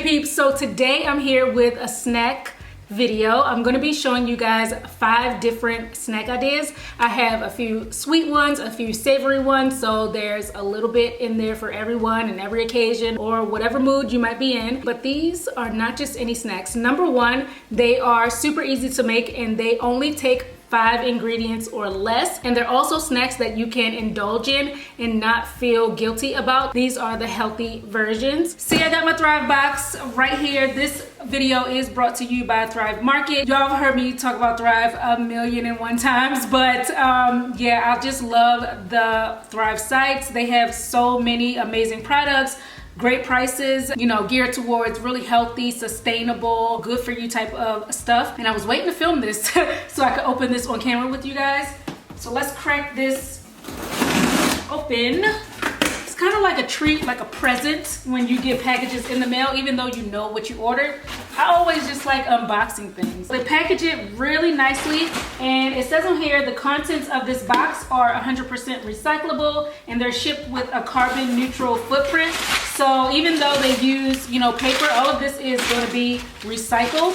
peeps, so today I'm here with a snack video. I'm going to be showing you guys 5 different snack ideas. I have a few sweet ones, a few savory ones, so there's a little bit in there for everyone and every occasion or whatever mood you might be in. But these are not just any snacks. Number one, they are super easy to make and they only take 5 ingredients or less, and they're also snacks that you can indulge in and not feel guilty about. These are the healthy versions. See, I got my Thrive box right here. This video is brought to you by Thrive Market. Y'all have heard me talk about Thrive 1,000,001 times, but yeah, I just love the Thrive sites. They have so many amazing products, great prices, you know, geared towards really healthy, sustainable, good for you type of stuff. And I was waiting to film this so I could open this on camera with you guys. So let's crack this open. It's kind of like a treat, like a present when you get packages in the mail, even though you know what you ordered. I always just like unboxing things. They package it really nicely, and it says on here the contents of this box are 100% recyclable and they're shipped with a carbon neutral footprint. So even though they use, you know, paper, all of this is going to be recycled.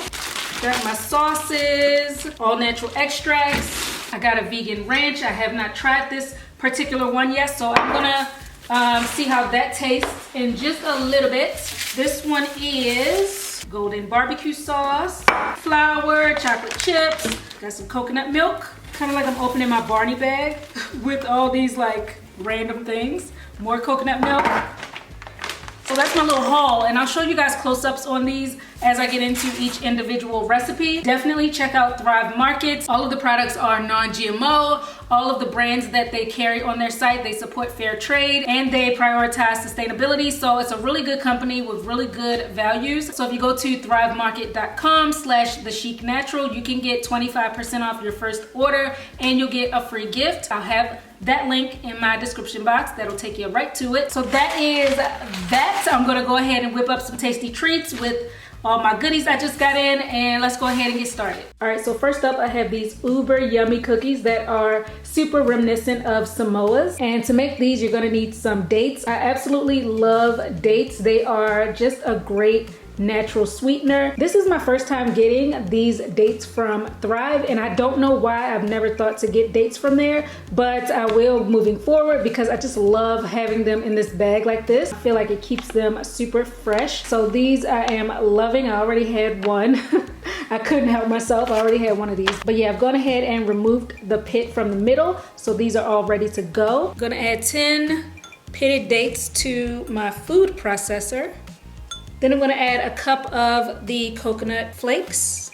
Got my sauces, all natural extracts. I got a vegan ranch. I have not tried this particular one yet, so I'm gonna see how that tastes in just a little bit. This one is golden barbecue sauce, flour, chocolate chips, got some coconut milk. Kind of like I'm opening my Barney bag with all these like random things. More coconut milk. So that's my little haul, and I'll show you guys close-ups on these as I get into each individual recipe. Definitely check out Thrive Markets. All of the products are non-GMO. All of the brands that they carry on their site, they support fair trade and they prioritize sustainability. So it's a really good company with really good values. So if you go to thrivemarket.com/TheChicNatural, you can get 25% off your first order and you'll get a free gift. I'll have that link in my description box. That'll take you right to it. So that is that. I'm gonna go ahead and whip up some tasty treats with all my goodies I just got in, and let's go ahead and get started. All right, so first up I have these uber yummy cookies that are super reminiscent of Samoa's. And to make these, you're gonna need some dates. I absolutely love dates. They are just a great natural sweetener. This is my first time getting these dates from Thrive, and I don't know why I've never thought to get dates from there, but I will moving forward because I just love having them in this bag like this. I feel like it keeps them super fresh. So these I am loving. I already had one. I couldn't help myself. I already had one of these. But yeah, I've gone ahead and removed the pit from the middle, so these are all ready to go. I'm gonna add 10 pitted dates to my food processor. Then I'm gonna add a cup of the coconut flakes.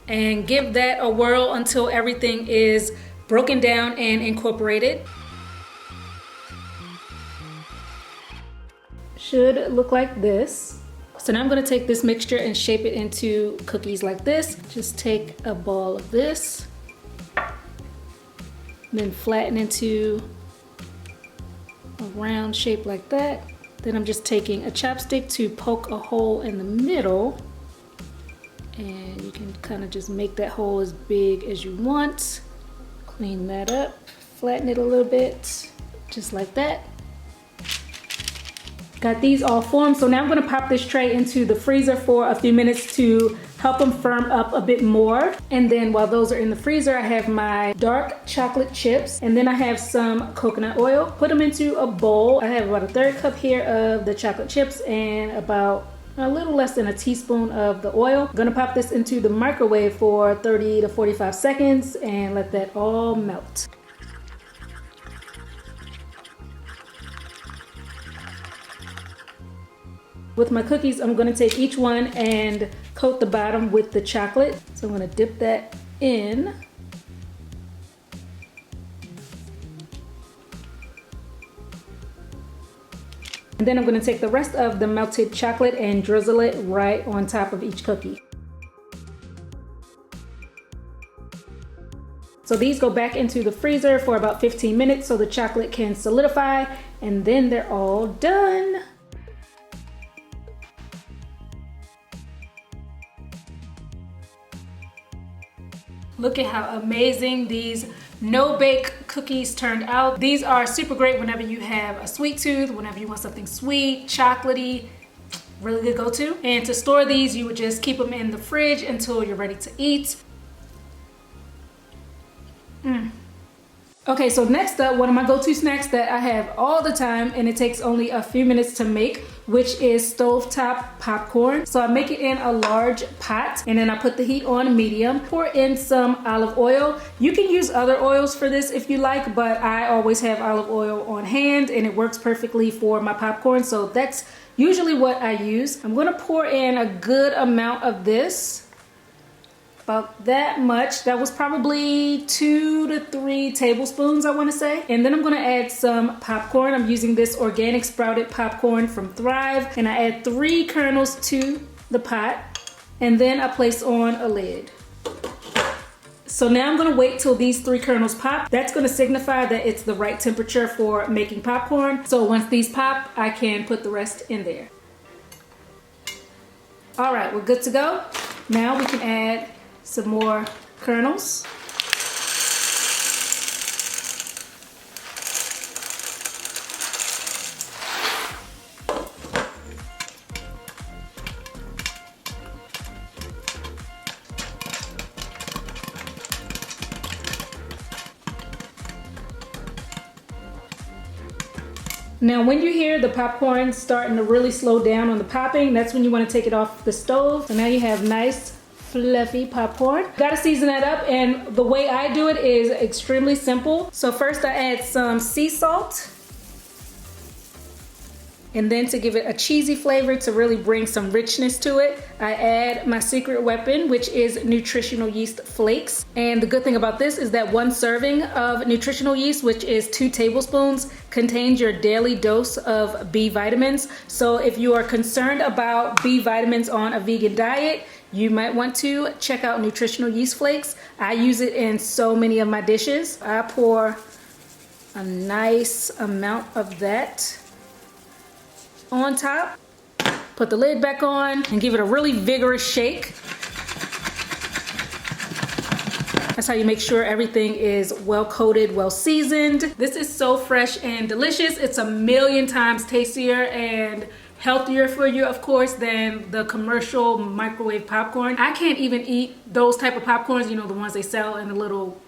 And give that a whirl until everything is broken down and incorporated. Should look like this. So now I'm gonna take this mixture and shape it into cookies like this. Just take a ball of this, then flatten into a round shape like that. Then I'm just taking a chopstick to poke a hole in the middle, and you can kind of just make that hole as big as you want. Clean that up, flatten it a little bit, just like that. Got these all formed, so now I'm gonna pop this tray into the freezer for a few minutes to help them firm up a bit more. And then while those are in the freezer, I have my dark chocolate chips, and then I have some coconut oil. Put them into a bowl. I have about a 1/3 cup here of the chocolate chips and about a little less than a teaspoon of the oil. I'm gonna pop this into the microwave for 30 to 45 seconds and let that all melt. With my cookies, I'm gonna take each one and coat the bottom with the chocolate. So I'm gonna dip that in. And then I'm gonna take the rest of the melted chocolate and drizzle it right on top of each cookie. So these go back into the freezer for about 15 minutes so the chocolate can solidify, and then they're all done. Look at how amazing these no bake cookies turned out. These are super great whenever you have a sweet tooth, whenever you want something sweet, chocolatey, really good go-to. And to store these, you would just keep them in the fridge until you're ready to eat. Okay, so next up, one of my go-to snacks that I have all the time, and it takes only a few minutes to make, which is stovetop popcorn. So I make it in a large pot, and then I put the heat on medium, pour in some olive oil. You can use other oils for this if you like, but I always have olive oil on hand, and it works perfectly for my popcorn, so that's usually what I use. I'm gonna pour in a good amount of this. About that much. That was probably 2 to 3 tablespoons, I want to say. And then I'm going to add some popcorn. I'm using this organic sprouted popcorn from Thrive, and I add 3 kernels to the pot, and then I place on a lid. So now I'm going to wait till these 3 kernels pop. That's going to signify that it's the right temperature for making popcorn. So once these pop, I can put the rest in there. All right, we're good to go. Now we can add some more kernels. Now when you hear the popcorn starting to really slow down on the popping, that's when you want to take it off the stove. So now you have nice fluffy popcorn. Gotta season that up, and the way I do it is extremely simple. So first I add some sea salt, and then to give it a cheesy flavor, to really bring some richness to it, I add my secret weapon, which is nutritional yeast flakes. And the good thing about this is that 1 serving of nutritional yeast, which is 2 tablespoons, contains your daily dose of B vitamins. So if you are concerned about B vitamins on a vegan diet, you might want to check out nutritional yeast flakes. I use it in so many of my dishes. I pour a nice amount of that on top, put the lid back on, and give it a really vigorous shake. That's how you make sure everything is well coated, well seasoned. This is so fresh and delicious. It's a million times tastier and healthier for you, of course, than the commercial microwave popcorn. I can't even eat those type of popcorns, you know, the ones they sell in the little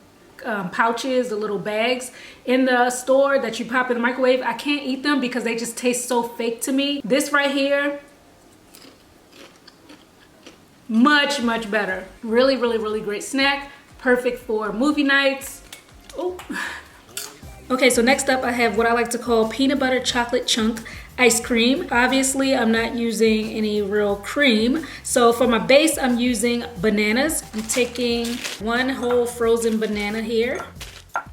pouches, the little bags in the store that you pop in the microwave. I can't eat them because they just taste so fake to me. This right here, much, much better. Really, really, really great snack. Perfect for movie nights. Oh. Okay, so next up I have what I like to call peanut butter chocolate chunk ice cream. Obviously, I'm not using any real cream. So for my base, I'm using bananas. I'm taking 1 whole frozen banana here. I'm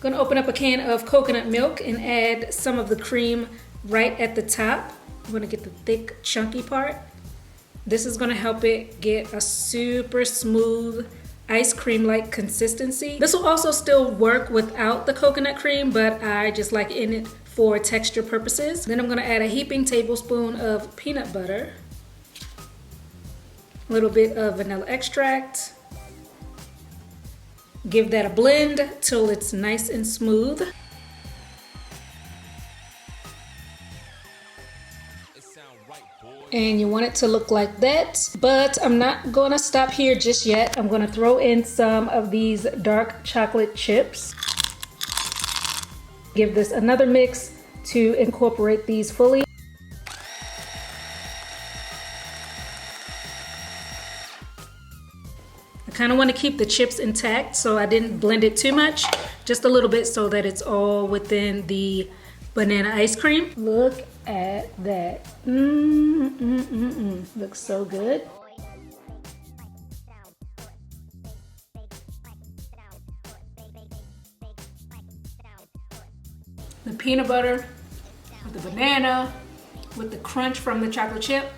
gonna open up a can of coconut milk and add some of the cream right at the top. I'm gonna get the thick, chunky part. This is gonna help it get a super smooth ice cream-like consistency. This will also still work without the coconut cream, but I just like in it for texture purposes. Then I'm gonna add a heaping tablespoon of peanut butter, a little bit of vanilla extract. Give that a blend till it's nice and smooth. And you want it to look like that, but I'm not gonna stop here just yet. I'm gonna throw in some of these dark chocolate chips. Give this another mix to incorporate these fully. I kind of want to keep the chips intact, so I didn't blend it too much, just a little bit so that it's all within the banana ice cream. Look at that. Looks so good. The peanut butter with the banana, with the crunch from the chocolate chip.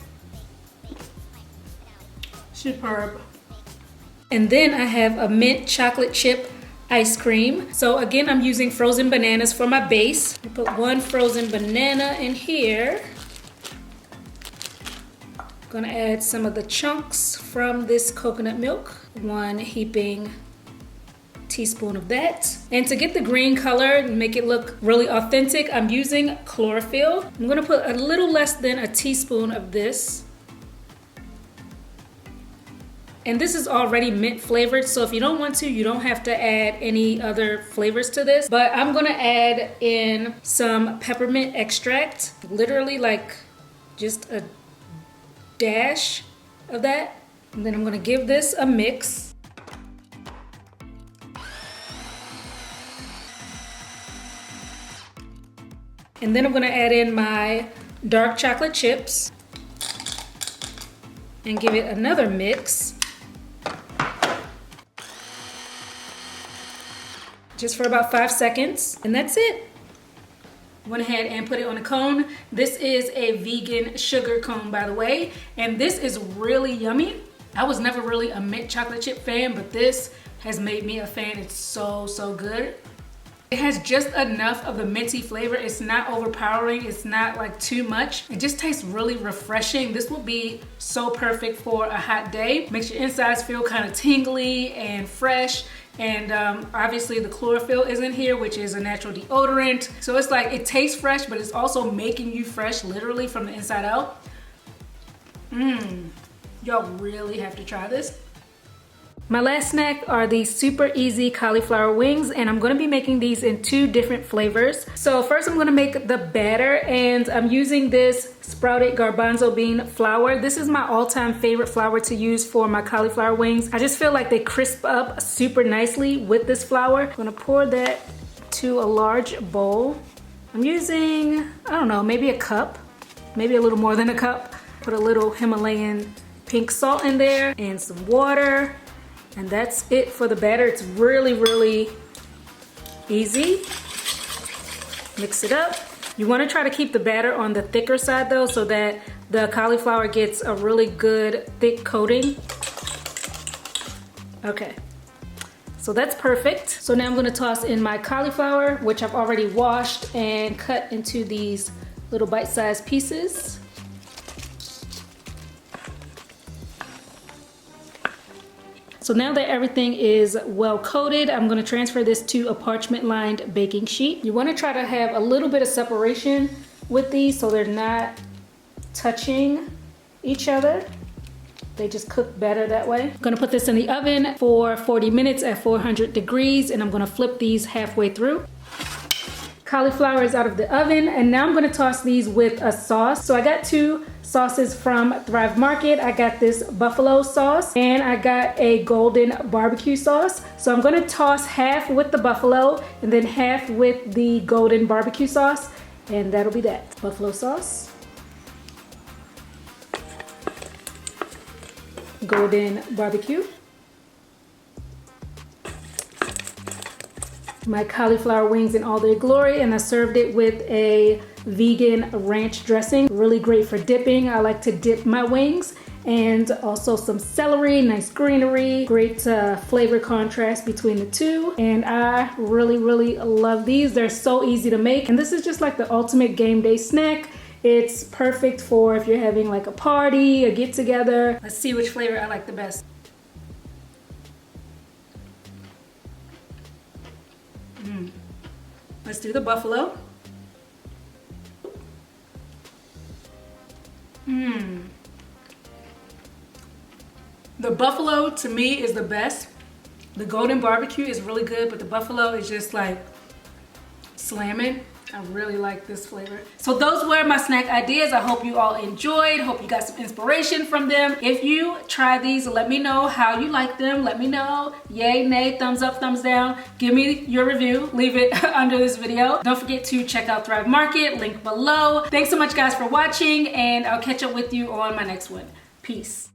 Superb. And then I have a mint chocolate chip ice cream. So again, I'm using frozen bananas for my base. I put 1 frozen banana in here. I'm gonna add some of the chunks from this coconut milk. 1 heaping teaspoon of that. And to get the green color and make it look really authentic, I'm using chlorophyll. I'm gonna put a little less than a teaspoon of this. And this is already mint flavored, so if you don't want to, you don't have to add any other flavors to this. But I'm gonna add in some peppermint extract, literally like just a dash of that. And then I'm gonna give this a mix. And then I'm gonna add in my dark chocolate chips and give it another mix. Just for about 5 seconds, and that's it. Went ahead and put it on a cone. This is a vegan sugar cone, by the way, and this is really yummy. I was never really a mint chocolate chip fan, but this has made me a fan. It's so, so good. It has just enough of the minty flavor. It's not overpowering. It's not like too much. It just tastes really refreshing. This will be so perfect for a hot day. Makes your insides feel kind of tingly and fresh. And obviously the chlorophyll is in here, which is a natural deodorant. So it's like, it tastes fresh, but it's also making you fresh literally from the inside out. Y'all really have to try this. My last snack are these super easy cauliflower wings, and I'm gonna be making these in 2 different flavors. So first I'm gonna make the batter, and I'm using this sprouted garbanzo bean flour. This is my all-time favorite flour to use for my cauliflower wings. I just feel like they crisp up super nicely with this flour. I'm gonna pour that to a large bowl. I'm using, I don't know, maybe a cup, maybe a little more than a cup. Put a little Himalayan pink salt in there and some water. And that's it for the batter. It's really, really easy. Mix it up. You want to try to keep the batter on the thicker side though, so that the cauliflower gets a really good thick coating. Okay, so that's perfect. So now I'm going to toss in my cauliflower, which I've already washed and cut into these little bite-sized pieces. So now that everything is well coated, I'm gonna transfer this to a parchment lined baking sheet. You wanna try to have a little bit of separation with these so they're not touching each other. They just cook better that way. I'm gonna put this in the oven for 40 minutes at 400 degrees, and I'm gonna flip these halfway through. Cauliflower is out of the oven, and now I'm gonna toss these with a sauce. So I got 2 sauces from Thrive Market. I got this buffalo sauce and I got a golden barbecue sauce. So I'm gonna toss half with the buffalo and then half with the golden barbecue sauce, and that'll be that. Buffalo sauce, golden barbecue, my cauliflower wings in all their glory, and I served it with a vegan ranch dressing. Really great for dipping. I like to dip my wings, and also some celery, nice greenery, great flavor contrast between the two. And I really, really love these. They're so easy to make, and this is just like the ultimate game day snack. It's perfect for if you're having like a party, a get together. Let's see which flavor I like the best. Let's do the buffalo. The buffalo to me is the best. The golden barbecue is really good, but the buffalo is just like slamming. I really like this flavor. So those were my snack ideas. I hope you all enjoyed. Hope you got some inspiration from them. If you try these, let me know how you like them. Let me know. Yay, nay, thumbs up, thumbs down. Give me your review. Leave it under this video. Don't forget to check out Thrive Market, link below. Thanks so much guys for watching, and I'll catch up with you on my next one. Peace.